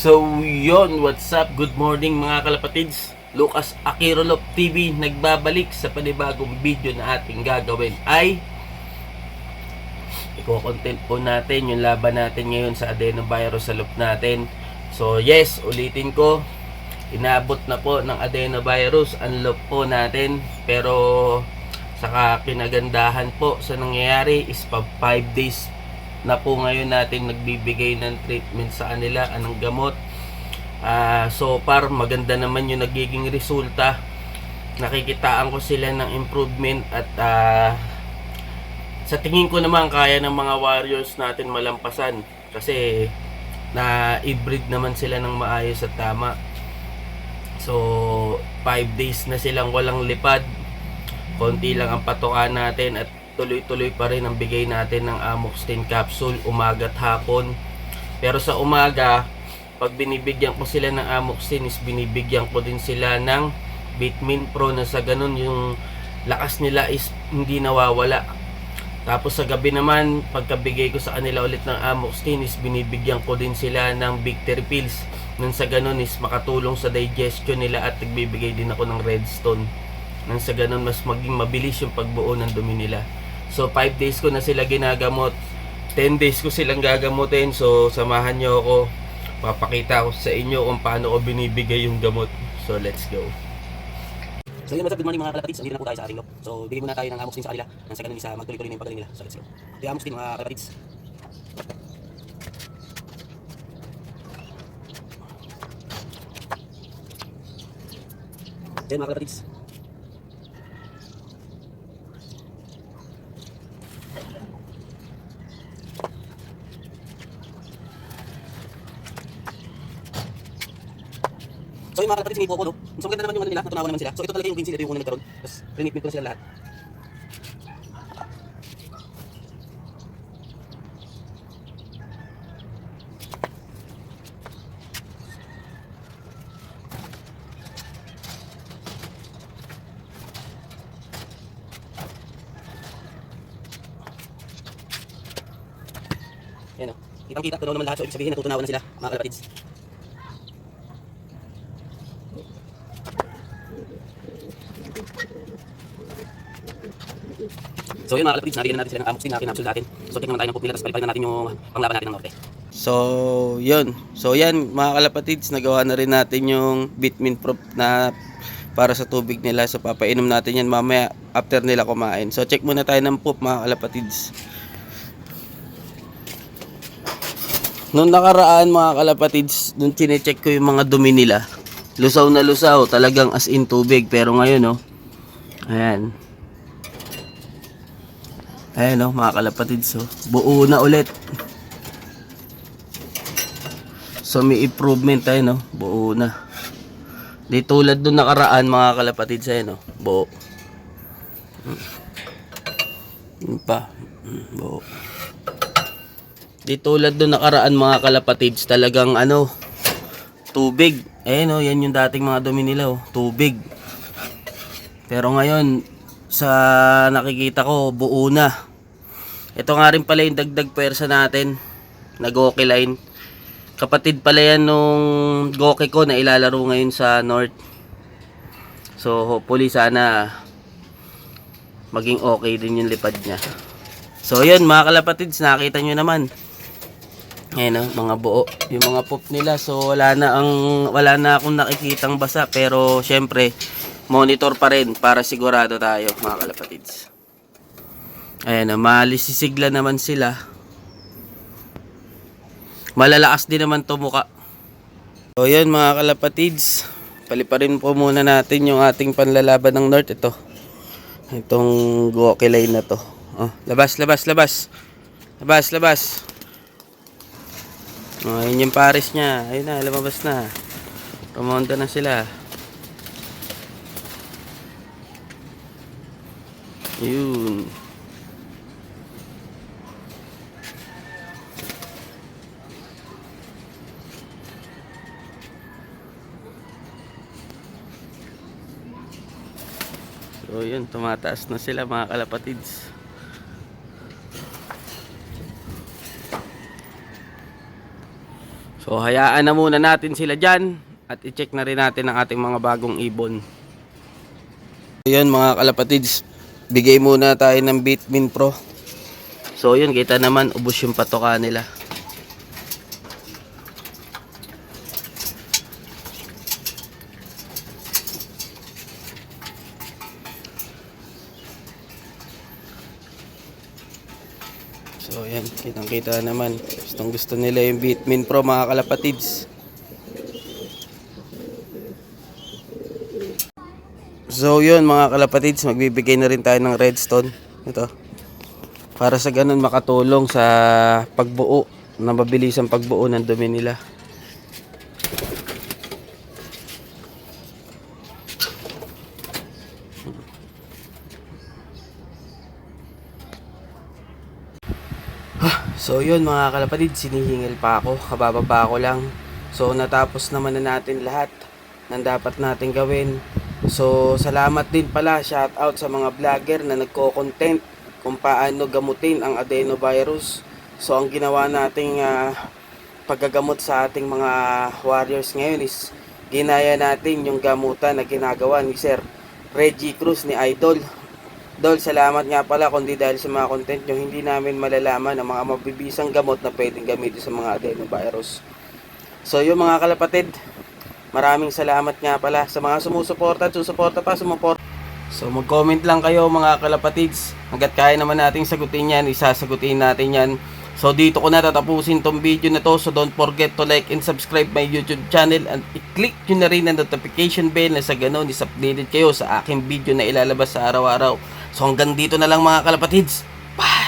So yon, what's up? Good morning mga kalapatids. Lucas Akirolop TV nagbabalik sa panibagong video na ating gagawin ay i-content po natin yung laban natin ngayon sa adenovirus sa loop natin. So yes, ulitin ko, inabot na po ng adenovirus ang loop po natin, pero saka kinagandahan po sa nangyayari is 5 days na po ngayon natin nagbibigay ng treatment sa kanila, anong gamot. So far maganda naman yung nagiging resulta, nakikitaan ko sila ng improvement at sa tingin ko naman kaya ng mga warriors natin malampasan kasi na i-breed naman sila ng maayos at tama. So 5 days na silang walang lipad, konti lang ang patukan natin at tuloy-tuloy pa rin ang bigay natin ng Amoxicillin capsule umaga at hapon. Pero sa umaga, pag binibigyan ko sila ng Amoxicillin is binibigyan ko din sila ng Vitamin Pro na sa ganun yung lakas nila is hindi nawawala. Tapos sa gabi naman, pagkabigay ko sa kanila ulit ng Amoxicillin is binibigyan ko din sila ng Victory Pills. Nang sa ganun is makatulong sa digestion nila at nagbibigay din ako ng Redstone. Nang sa ganun mas maging mabilis yung pagbuo ng dumi nila. So 5 days ko na sila ginagamot, 10 days ko silang gagamutin. So samahan nyo ako, papakita ko sa inyo kung paano ko binibigay yung gamot. So let's go. So yun, what's up, good morning mga kalapatids. Andito na po tayo sa ating loob. So bigay muna tayo ng Amoxicillin sa kanila, nang sa ganun isa magtuloy-tuloy na yung pagaling nila. So let's go. Yung Amoxicillin mga kalapatids. Yan mga kalapatids. So yung mga kalapatids, may po ako, no? So maganda naman yung ano nila, natunawan naman sila. So ito talaga yung Vincent, ito yung unang nagkaroon. Tapos rinitment ko na sila lahat. Yan o, kitang-kita, tunaw naman lahat. So ibig sabihin, natutunawan na sila mga kalapatids. So yun mga kalapatids, nabigyan na natin sila ng Amoxicillin na kinapsule natin. So tingnan tayo ng pupila, tapos balikan na natin yung panglaban natin ng norte. So yun, so yan mga kalapatids, nagawa na rin natin yung Vitamin Pro na para sa tubig nila. So papainom natin yan mamaya after nila kumain. So check muna tayo ng poop mga kalapatids. Noong nakaraan mga kalapatids, nung chinecheck ko yung mga dumi nila, lusaw na lusaw, talagang as in tubig. Pero ngayon oh, ayan. Ayan oh mga kalapatids, oh, buo na ulit. So may improvement tayo, no? Buo na. Di tulad nung nakaraan mga kalapatids, ayan oh, buo. Yun pa, buo. Di tulad nung nakaraan mga kalapatids, talagang ano, tubig. Ayan oh, yan yung dating mga dumi nila, oh, tubig. Pero ngayon, sa nakikita ko, buo na. Ito nga rin pala yung dagdag pwersa natin na Goki line. Kapatid pala yan nung Goki ko na ilalaro ngayon sa North. So hopefully sana maging okay din yung lipad niya. So yun mga kalapatids, nakita nyo naman. Ayan o, mga buo yung mga poop nila. So wala na akong nakikitang basa, pero syempre monitor pa rin para sigurado tayo mga kalapatids. Ayan o, malisisigla naman sila. Malalakas din naman to muka. So yun mga kalapatids, paliparin po muna natin yung ating panlalaban ng North. Itong Goki line na to. Oh, labas. Oh, yun yung pares niya. Ayun na, lumabas na. Pumunta na sila. Yun. So yun, tumataas na sila mga kalapatids. So hayaan na muna natin sila dyan at i-check na rin natin ang ating mga bagong ibon. Ayan mga kalapatids, bigay muna tayo ng Bitmin Pro. So yun, kita naman ubos yung patoka nila. So yan, kitang kita naman. Gustong gusto nila yung Bitmin Pro mga kalapatids. So yun mga kalapatids, magbibigay na rin tayo ng redstone. Ito. Para sa ganun makatulong sa pagbuo, na mabilisang pagbuo ng dumi nila. So yun mga kalapatid, sinihingil pa ako, kabababa ko lang. So natapos naman na natin lahat ng dapat natin gawin. So salamat din pala, shout out sa mga vlogger na nagko-content kung paano gamutin ang adenovirus. So ang ginawa nating paggagamot sa ating mga warriors ngayon is ginaya natin yung gamutan na ginagawa ni Sir Reggie Cruz ni Idol. Dol, salamat nga pala, kundi dahil sa mga content nyo, hindi namin malalaman ang mga mabibisang gamot na pwedeng gamitin sa mga adenovirus. So yung mga kalapatid, maraming salamat nga pala sa mga sumusuporta at susuporta pa, sumuport. So mag-comment lang kayo mga kalapatids, hanggat kaya naman nating sagutin yan, isasagutin natin yan. So dito ko na tatapusin tong video na to, so don't forget to like and subscribe my YouTube channel and i-click nyo na rin ang notification bell na sa ganun is updated kayo sa aking video na ilalabas sa araw-araw. So hanggang dito na lang mga kalapatids. Bye!